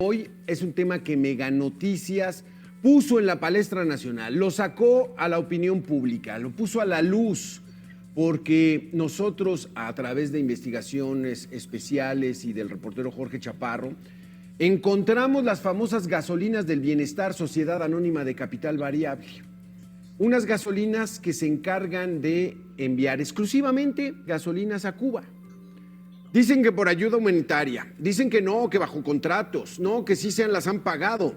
Hoy es un tema que Mega Noticias puso en la palestra nacional, lo sacó a la opinión pública, lo puso a la luz, porque nosotros, a través de investigaciones especiales y del reportero Jorge Chaparro, encontramos las famosas gasolinas del bienestar, Sociedad Anónima de Capital Variable. Unas gasolinas que se encargan de enviar exclusivamente gasolinas a Cuba. Dicen que por ayuda humanitaria, dicen que no, que bajo contratos, no, que sí se las han pagado.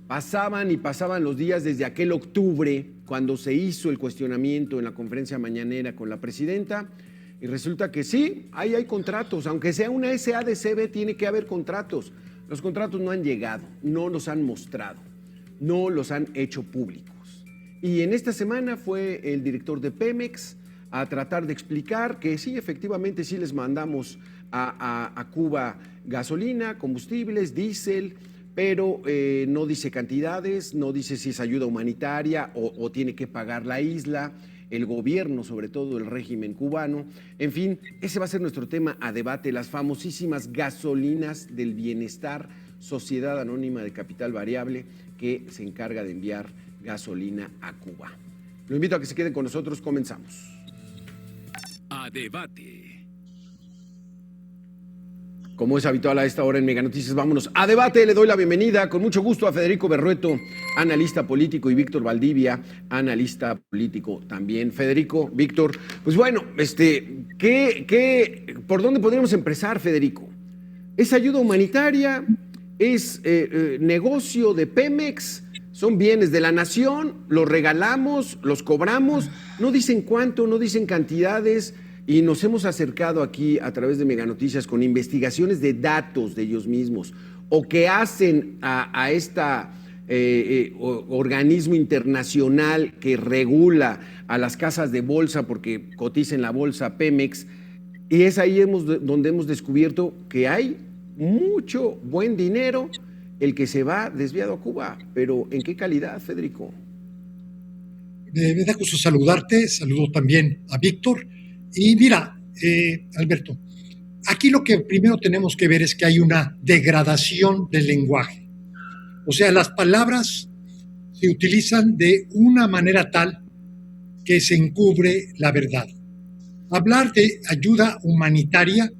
Pasaban y pasaban los días desde aquel octubre, cuando se hizo el cuestionamiento en la conferencia mañanera con la presidenta, y resulta que sí, ahí hay contratos, aunque sea una SADCB, tiene que haber contratos. Los contratos no han llegado, no los han mostrado, no los han hecho públicos. Y en esta semana fue el director de Pemex a tratar de explicar que sí, efectivamente sí les mandamos a Cuba gasolina, combustibles, diésel, pero no dice cantidades, no dice si es ayuda humanitaria o tiene que pagar la isla, el gobierno, sobre todo el régimen cubano. En fin, ese va a ser nuestro tema a debate, las famosísimas gasolinas del bienestar, Sociedad Anónima de Capital Variable, que se encarga de enviar gasolina a Cuba. Lo invito a que se queden con nosotros, comenzamos. A debate. Como es habitual a esta hora en Mega Noticias, vámonos a debate. Le doy la bienvenida con mucho gusto a Federico Berrueto, analista político, y Víctor Valdivia, analista político también. Federico, Víctor, pues bueno, ¿por dónde podríamos empezar, Federico? ¿Es ayuda humanitaria? ¿Es negocio de Pemex? ¿Son bienes de la nación? ¿Los regalamos? ¿Los cobramos? No dicen cuánto, no dicen cantidades. Y nos hemos acercado aquí a través de Mega Noticias con investigaciones de datos de ellos mismos o que hacen a esta organismo internacional que regula a las casas de bolsa porque cotiza en la bolsa Pemex. Y es ahí donde hemos descubierto que hay mucho buen dinero el que se va desviado a Cuba. Pero ¿en qué calidad, Federico? Me da gusto saludarte, saludo también a Víctor. Y mira, Alberto, aquí lo que primero tenemos que ver es que hay una degradación del lenguaje. O sea, las palabras se utilizan de una manera tal que se encubre la verdad. Hablar de ayuda humanitaria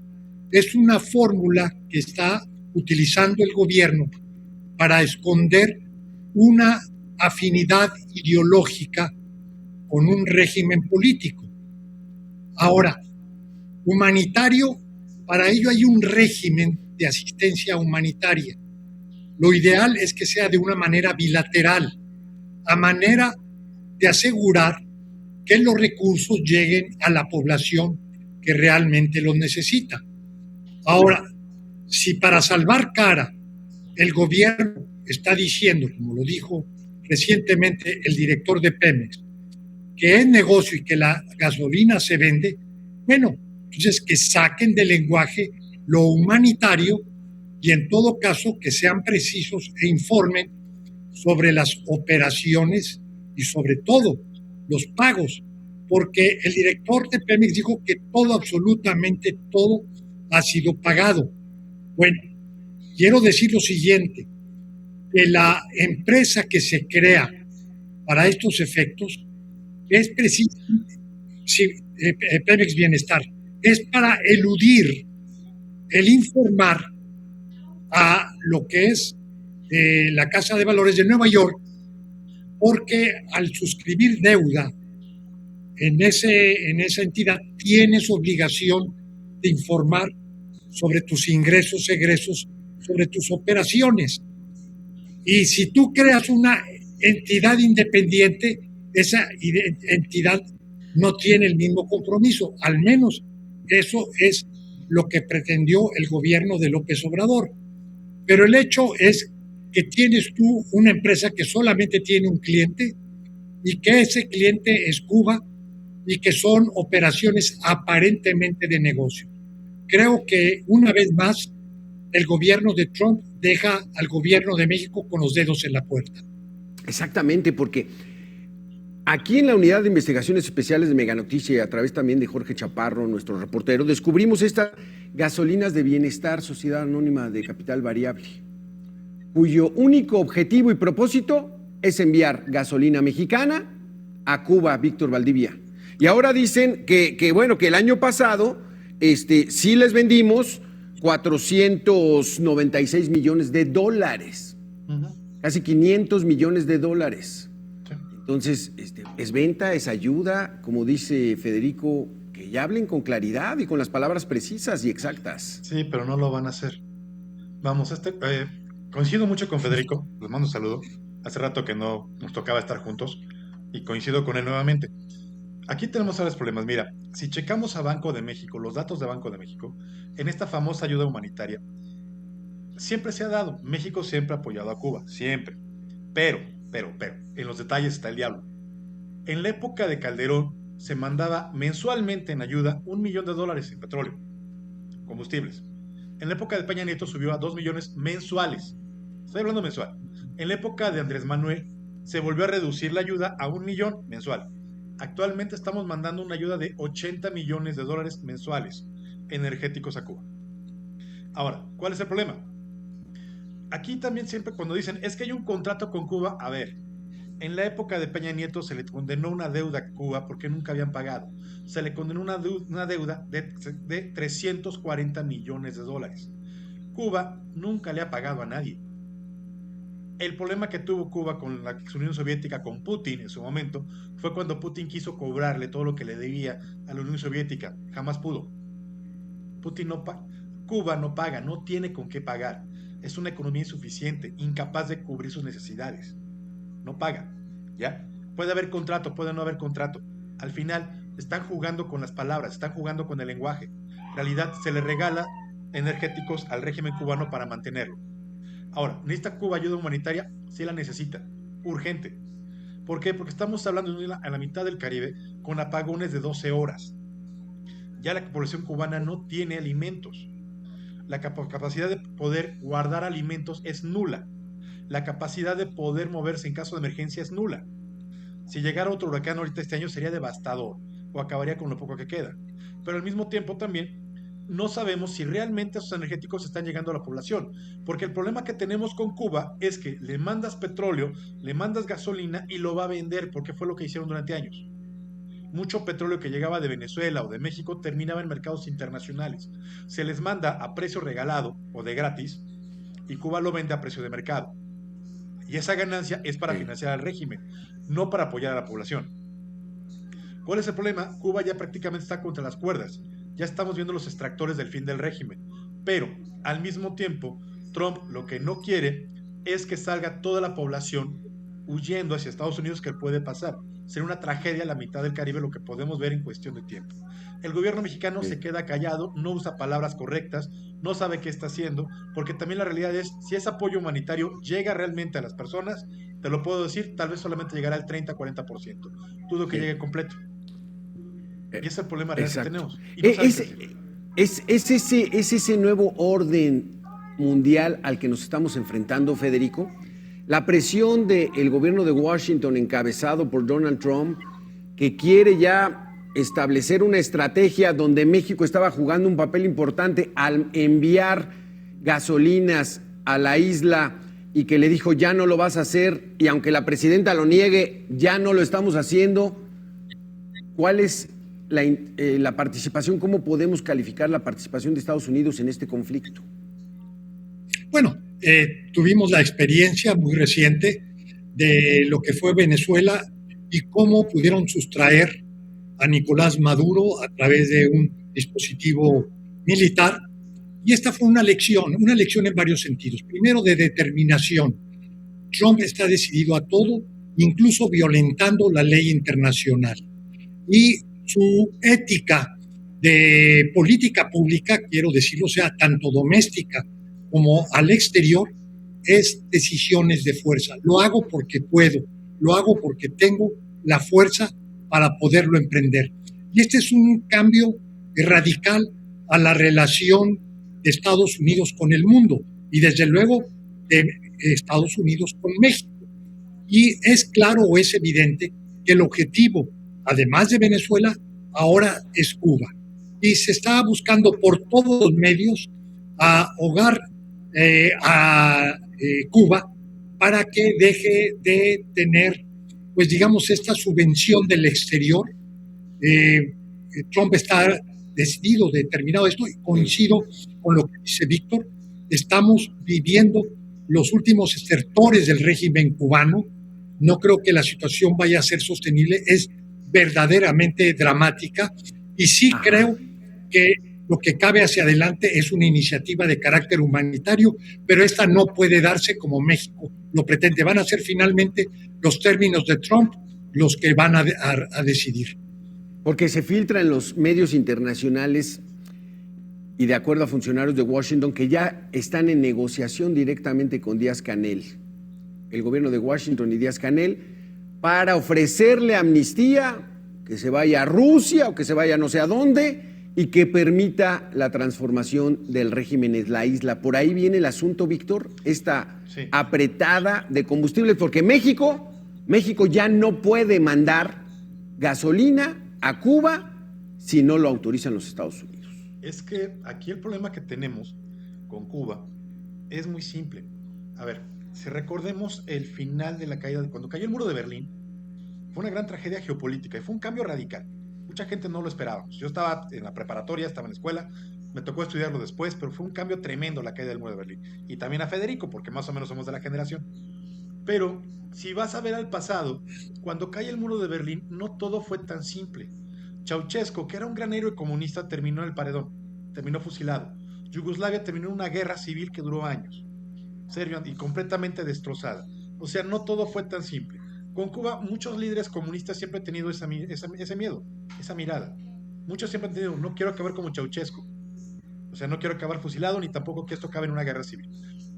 es una fórmula que está utilizando el gobierno para esconder una afinidad ideológica con un régimen político. Ahora, humanitario, para ello hay un régimen de asistencia humanitaria. Lo ideal es que sea de una manera bilateral, a manera de asegurar que los recursos lleguen a la población que realmente los necesita. Ahora, si para salvar cara el gobierno está diciendo, como lo dijo recientemente el director de Pemex, que es negocio y que la gasolina se vende, bueno, entonces que saquen del lenguaje lo humanitario y en todo caso que sean precisos e informen sobre las operaciones y sobre todo los pagos, porque el director de Pemex dijo que todo, absolutamente todo, ha sido pagado. Bueno, quiero decir lo siguiente, que la empresa que se crea para estos efectos es precisamente Pemex Bienestar, es para eludir el informar a lo que es la Casa de Valores de Nueva York, porque al suscribir deuda en esa entidad tienes obligación de informar sobre tus ingresos, egresos, sobre tus operaciones. Y si tú creas una entidad independiente, esa entidad no tiene el mismo compromiso. Al menos eso es lo que pretendió el gobierno de López Obrador. Pero el hecho es que tienes tú una empresa que solamente tiene un cliente y que ese cliente es Cuba y que son operaciones aparentemente de negocio. Creo que una vez más el gobierno de Trump deja al gobierno de México con los dedos en la puerta. Exactamente, porque aquí en la Unidad de Investigaciones Especiales de Mega Noticias y a través también de Jorge Chaparro, nuestro reportero, descubrimos estas gasolinas de bienestar, Sociedad Anónima de Capital Variable. cuyo único objetivo y propósito es enviar gasolina mexicana a Cuba, Víctor Valdivia. Y ahora dicen bueno, que el año pasado sí les vendimos 496 millones de dólares, casi 500 millones de dólares. Sí. Entonces, es venta, es ayuda, como dice Federico, que ya hablen con claridad y con las palabras precisas y exactas. Sí, pero no lo van a hacer. Vamos, coincido mucho con Federico, les mando un saludo. Hace rato que no nos tocaba estar juntos y coincido con él nuevamente. Aquí tenemos varios problemas. Mira, si checamos a Banco de México, los datos de Banco de México, en esta famosa ayuda humanitaria, siempre se ha dado. México siempre ha apoyado a Cuba, siempre. Pero, en los detalles está el diablo. En la época de Calderón se mandaba mensualmente en ayuda $1 millón en petróleo, combustibles. En la época de Peña Nieto subió a 2 millones mensuales. Estoy hablando mensual. En la época de Andrés Manuel se volvió a reducir la ayuda a 1 millón mensual. Actualmente estamos mandando una ayuda de $80 millones mensuales energéticos a Cuba. Ahora, ¿cuál es el problema? Aquí también siempre cuando dicen, es que hay un contrato con Cuba, a ver, en la época de Peña Nieto se le condenó una deuda a Cuba porque nunca habían pagado. Se le condenó una deuda de 340 millones de dólares. Cuba nunca le ha pagado a nadie. El problema que tuvo Cuba con la Unión Soviética, con Putin en su momento, fue cuando Putin quiso cobrarle todo lo que le debía a la Unión Soviética. Jamás pudo. Cuba no paga, no tiene con qué pagar. Es una economía insuficiente, incapaz de cubrir sus necesidades. No paga, ¿ya? Puede haber contrato, puede no haber contrato. Al final, están jugando con las palabras, están jugando con el lenguaje. En realidad, se le regala energéticos al régimen cubano para mantenerlo. Ahora, ¿necesita Cuba ayuda humanitaria? Sí la necesita, urgente. ¿Por qué? Porque estamos hablando de a la mitad del Caribe con apagones de 12 horas. Ya la población cubana no tiene alimentos. La capacidad de poder guardar alimentos es nula. La capacidad de poder moverse en caso de emergencia es nula. Si llegara otro huracán ahorita este año sería devastador o acabaría con lo poco que queda. Pero al mismo tiempo también no sabemos si realmente esos energéticos están llegando a la población, porque el problema que tenemos con Cuba es que le mandas petróleo, le mandas gasolina y lo va a vender, porque fue lo que hicieron durante años. Mucho petróleo que llegaba de Venezuela o de México terminaba en mercados internacionales. Se les manda a precio regalado o de gratis y Cuba lo vende a precio de mercado. Y esa ganancia es para financiar al régimen, no para apoyar a la población. ¿Cuál es el problema? Cuba ya prácticamente está contra las cuerdas. Ya estamos viendo los extractores del fin del régimen. Pero, al mismo tiempo, Trump lo que no quiere es que salga toda la población huyendo hacia Estados Unidos, que puede pasar. Será una tragedia a la mitad del Caribe, lo que podemos ver en cuestión de tiempo. El gobierno mexicano se queda callado, no usa palabras correctas, no sabe qué está haciendo, porque también la realidad es, si ese apoyo humanitario llega realmente a las personas, te lo puedo decir, tal vez solamente llegará al 30-40%. Dudo que llegue completo. Y ese es el problema real que tenemos. Y no es ese nuevo orden mundial al que nos estamos enfrentando, Federico. La presión del gobierno de Washington encabezado por Donald Trump, que quiere ya establecer una estrategia donde México estaba jugando un papel importante al enviar gasolinas a la isla y que le dijo ya no lo vas a hacer y aunque la presidenta lo niegue, ya no lo estamos haciendo. ¿Cuál es la participación? ¿Cómo podemos calificar la participación de Estados Unidos en este conflicto? Bueno, tuvimos la experiencia muy reciente de lo que fue Venezuela y cómo pudieron sustraer a Nicolás Maduro a través de un dispositivo militar. Y esta fue una lección en varios sentidos. Primero, de determinación. Trump está decidido a todo, incluso violentando la ley internacional. Y su ética de política pública, quiero decirlo, sea tanto doméstica como al exterior, es decisiones de fuerza. Lo hago porque puedo, lo hago porque tengo la fuerza para poderlo emprender. Y este es un cambio radical a la relación de Estados Unidos con el mundo y desde luego de Estados Unidos con México. Y es claro o es evidente que el objetivo, además de Venezuela, ahora es Cuba. Y se está buscando por todos los medios ahogar a Cuba para que deje de tener, pues digamos, esta subvención del exterior. Trump está decidido, determinado esto, y coincido con lo que dice Víctor. Estamos viviendo los últimos estertores del régimen cubano. No creo que la situación vaya a ser sostenible, es verdaderamente dramática, y sí creo que lo que cabe hacia adelante es una iniciativa de carácter humanitario, pero esta no puede darse como México lo pretende. Van a ser finalmente los términos de Trump los que van a decidir. Porque se filtra en los medios internacionales y de acuerdo a funcionarios de Washington que ya están en negociación directamente con Díaz-Canel, el gobierno de Washington y Díaz-Canel, para ofrecerle amnistía, que se vaya a Rusia o que se vaya no sé a dónde y que permita la transformación del régimen en la isla. Por ahí viene el asunto, Víctor, esta apretada de combustibles, porque México ya no puede mandar gasolina a Cuba si no lo autorizan los Estados Unidos. Es que aquí el problema que tenemos con Cuba es muy simple. A ver, si recordemos el final de la caída, cuando cayó el muro de Berlín, fue una gran tragedia geopolítica y fue un cambio radical. Mucha gente no lo esperábamos. Yo estaba en la preparatoria, estaba en la escuela, me tocó estudiarlo después, pero fue un cambio tremendo la caída del muro de Berlín. Y también a Federico, porque más o menos somos de la generación. Pero si vas a ver al pasado, cuando cae el muro de Berlín, no todo fue tan simple. Ceausescu, que era un gran héroe comunista, terminó en el paredón, terminó fusilado. Yugoslavia terminó en una guerra civil que duró años, serio, y completamente destrozada. O sea, no todo fue tan simple. Con Cuba, muchos líderes comunistas siempre han tenido ese miedo, esa mirada. Muchos siempre han tenido, no quiero acabar como Ceausescu. O sea, no quiero acabar fusilado, ni tampoco que esto acabe en una guerra civil.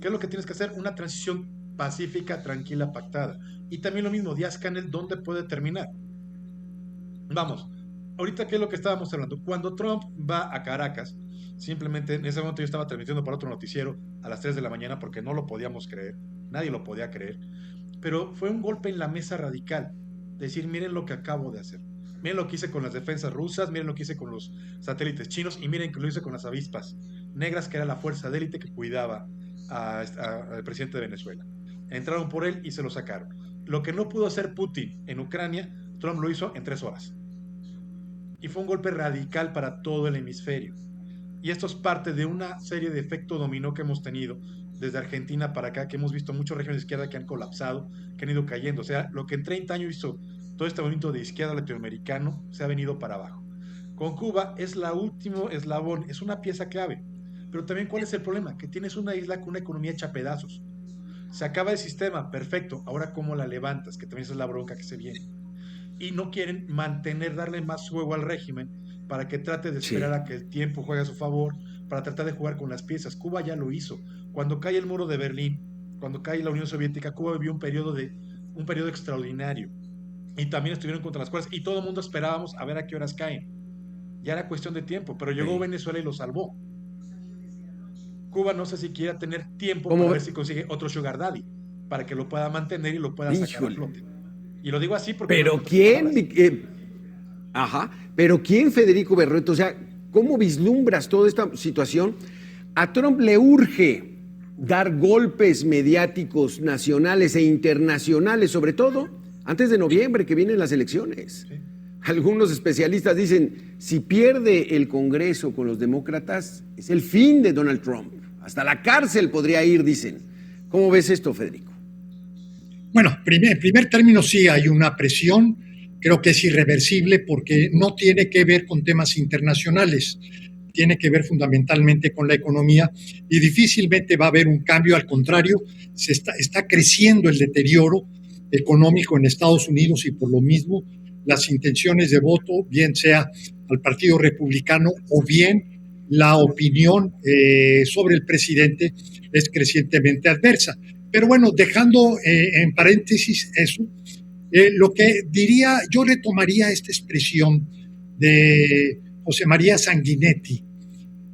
¿Qué es lo que tienes que hacer? Una transición pacífica, tranquila, pactada. Y también lo mismo, Díaz-Canel, ¿dónde puede terminar? Vamos, ahorita, ¿qué es lo que estábamos hablando? Cuando Trump va a Caracas, simplemente en ese momento yo estaba transmitiendo para otro noticiero a las 3 de la mañana porque no lo podíamos creer, nadie lo podía creer, pero fue un golpe en la mesa radical, decir, miren lo que acabo de hacer, miren lo que hice con las defensas rusas, miren lo que hice con los satélites chinos y miren que lo hice con las avispas negras, que era la fuerza de élite que cuidaba al presidente de Venezuela. Entraron por él y se lo sacaron. Lo que no pudo hacer Putin en Ucrania, Trump lo hizo en 3 horas. Y fue un golpe radical para todo el hemisferio. Y esto es parte de una serie de efecto dominó que hemos tenido desde Argentina para acá, que hemos visto muchos regímenes de izquierda que han colapsado, que han ido cayendo. O sea, lo que en 30 años hizo todo este movimiento de izquierda latinoamericano se ha venido para abajo. Con Cuba es la último eslabón, es una pieza clave. Pero también, ¿cuál es el problema? Que tienes una isla con una economía hecha a pedazos. Se acaba el sistema, perfecto. Ahora, ¿cómo la levantas? Que también es la bronca que se viene. Y no quieren darle más juego al régimen para que trate de esperar a que el tiempo juegue a su favor, para tratar de jugar con las piezas. Cuba ya lo hizo. Cuando cae el muro de Berlín, cuando cae la Unión Soviética, Cuba vivió un periodo extraordinario. Y también estuvieron contra las cuerdas. Y todo el mundo esperábamos a ver a qué horas caen. Ya era cuestión de tiempo, pero llegó Venezuela y lo salvó. Cuba no sé si quiera tener tiempo para ver si consigue otro sugar daddy, para que lo pueda mantener y lo pueda sacar a flote. Y lo digo así porque... ¿Pero quién? ¿Pero quién, Federico Berrueto? O sea, ¿cómo vislumbras toda esta situación? A Trump le urge dar golpes mediáticos nacionales e internacionales, sobre todo antes de noviembre, que vienen las elecciones. Sí. Algunos especialistas dicen, si pierde el Congreso con los demócratas, es el fin de Donald Trump. Hasta la cárcel podría ir, dicen. ¿Cómo ves esto, Federico? Bueno, en primer término sí hay una presión, creo que es irreversible porque no tiene que ver con temas internacionales, tiene que ver fundamentalmente con la economía y difícilmente va a haber un cambio, al contrario, está creciendo el deterioro económico en Estados Unidos y por lo mismo las intenciones de voto, bien sea al Partido Republicano o bien la opinión sobre el presidente es crecientemente adversa. Pero bueno, dejando en paréntesis eso, lo que diría, yo retomaría esta expresión de José María Sanguinetti,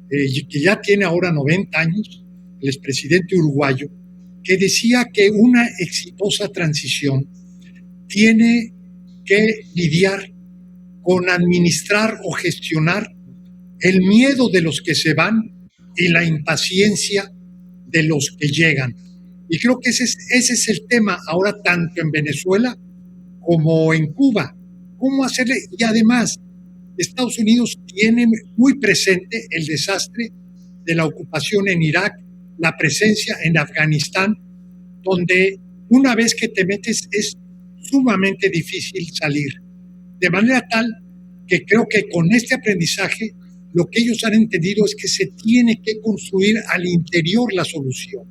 que ya tiene ahora 90 años, el expresidente uruguayo, que decía que una exitosa transición tiene que lidiar con administrar o gestionar el miedo de los que se van y la impaciencia de los que llegan. Y creo que ese es el tema ahora tanto en Venezuela como en Cuba. ¿Cómo hacerle? Y además, Estados Unidos tiene muy presente el desastre de la ocupación en Irak, la presencia en Afganistán, donde una vez que te metes es sumamente difícil salir. De manera tal que creo que con este aprendizaje lo que ellos han entendido es que se tiene que construir al interior la solución.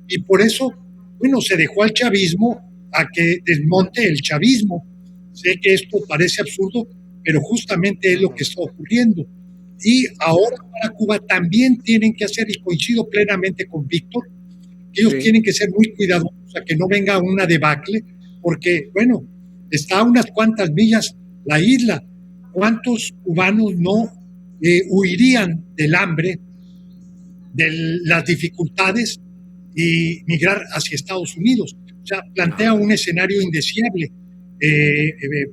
Y por eso, bueno, se dejó al chavismo a que desmonte el chavismo. Sé que esto parece absurdo, pero justamente es lo que está ocurriendo. Y ahora para Cuba también tienen que hacer, y coincido plenamente con Víctor, que ellos tienen que ser muy cuidadosos a que no venga una debacle, porque, bueno, está a unas cuantas millas la isla. ¿Cuántos cubanos no huirían del hambre, de las dificultades y migrar hacia Estados Unidos? O sea, plantea un escenario indeseable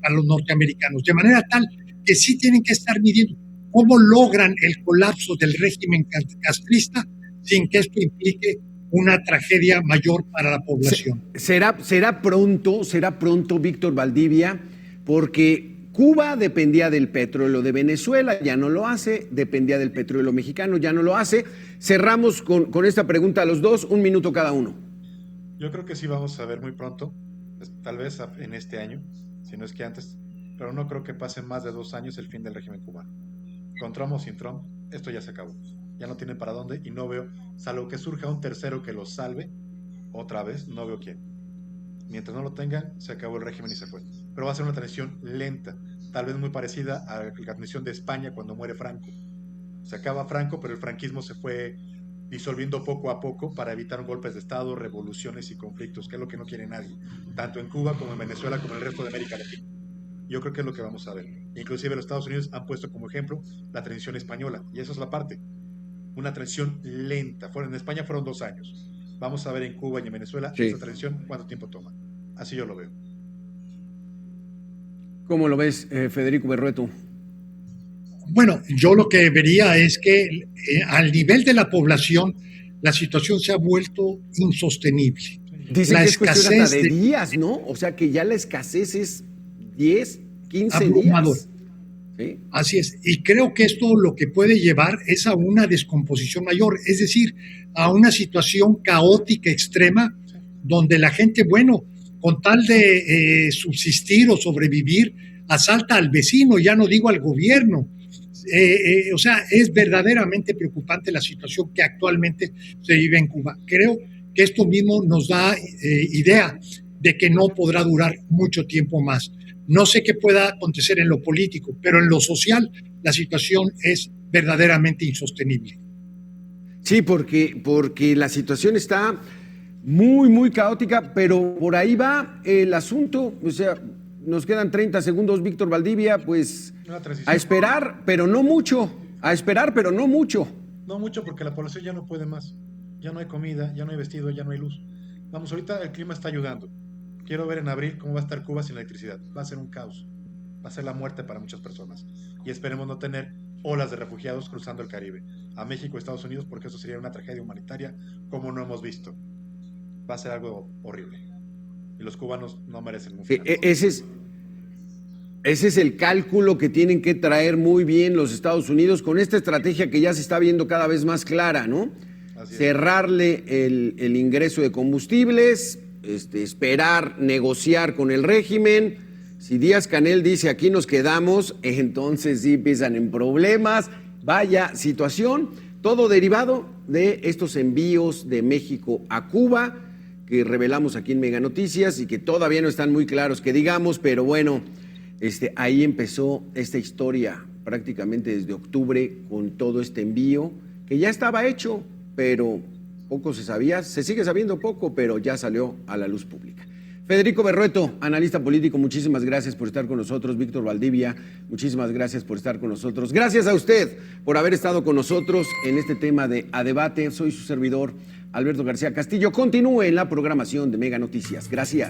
para los norteamericanos, de manera tal que sí tienen que estar midiendo cómo logran el colapso del régimen castrista sin que esto implique una tragedia mayor para la población. Será pronto, Víctor Valdivia, porque Cuba dependía del petróleo de Venezuela, ya no lo hace, dependía del petróleo mexicano, ya no lo hace. Cerramos con esta pregunta a los dos, 1 minuto cada uno. Yo creo que sí vamos a ver muy pronto, tal vez en este año, si no es que antes, pero no creo que pase más de 2 años el fin del régimen cubano. Con Trump o sin Trump, esto ya se acabó. Ya no tienen para dónde y no veo, salvo que surja un tercero que los salve, otra vez, no veo quién. Mientras no lo tengan, se acabó el régimen y se fue. Pero va a ser una transición lenta, tal vez muy parecida a la transición de España cuando muere Franco. Se acaba Franco, pero el franquismo se fue disolviendo poco a poco para evitar golpes de Estado, revoluciones y conflictos, que es lo que no quiere nadie, tanto en Cuba como en Venezuela como en el resto de América Latina. Yo creo que es lo que vamos a ver. Inclusive los Estados Unidos han puesto como ejemplo la transición española, y eso es la parte. Una transición lenta. En España fueron 2 años. Vamos a ver en Cuba y en Venezuela esa transición cuánto tiempo toma. Así yo lo veo. ¿Cómo lo ves, Federico Berrueto? Bueno, yo lo que vería es que al nivel de la población la situación se ha vuelto insostenible. Dicen que es cuestión hasta de días, ¿no? O sea que ya la escasez es 10, 15 abrumador. Días. ¿Sí? Así es. Y creo que esto lo que puede llevar es a una descomposición mayor, es decir, a una situación caótica extrema donde la gente, bueno, con tal de subsistir o sobrevivir, asalta al vecino, ya no digo al gobierno. O sea, es verdaderamente preocupante la situación que actualmente se vive en Cuba. Creo que esto mismo nos da idea de que no podrá durar mucho tiempo más. No sé qué pueda acontecer en lo político, pero en lo social la situación es verdaderamente insostenible. Sí, porque la situación está muy, muy caótica, pero por ahí va el asunto. O sea, nos quedan 30 segundos, Víctor Valdivia, pues a esperar, pero no mucho. A esperar, pero no mucho. No mucho porque la población ya no puede más. Ya no hay comida, ya no hay vestido, ya no hay luz. Vamos, ahorita el clima está ayudando. Quiero ver en abril cómo va a estar Cuba sin electricidad. Va a ser un caos. Va a ser la muerte para muchas personas. Y esperemos no tener olas de refugiados cruzando el Caribe, a México y Estados Unidos, porque eso sería una tragedia humanitaria como no hemos visto. Va a ser algo horrible. Y los cubanos no merecen un final. Ese es el cálculo que tienen que traer muy bien los Estados Unidos con esta estrategia que ya se está viendo cada vez más clara, ¿no? Cerrarle el ingreso de combustibles, esperar, negociar con el régimen. Si Díaz-Canel dice aquí nos quedamos, entonces sí empiezan en problemas. Vaya situación, todo derivado de estos envíos de México a Cuba que revelamos aquí en Mega Noticias y que todavía no están muy claros que digamos, pero bueno, ahí empezó esta historia prácticamente desde octubre con todo este envío que ya estaba hecho, pero poco se sabía, se sigue sabiendo poco, pero ya salió a la luz pública. Federico Berrueto, analista político, muchísimas gracias por estar con nosotros. Víctor Valdivia, muchísimas gracias por estar con nosotros. Gracias a usted por haber estado con nosotros en este tema de A Debate. Soy su servidor, Alberto García Castillo. Continúe en la programación de Mega Noticias. Gracias.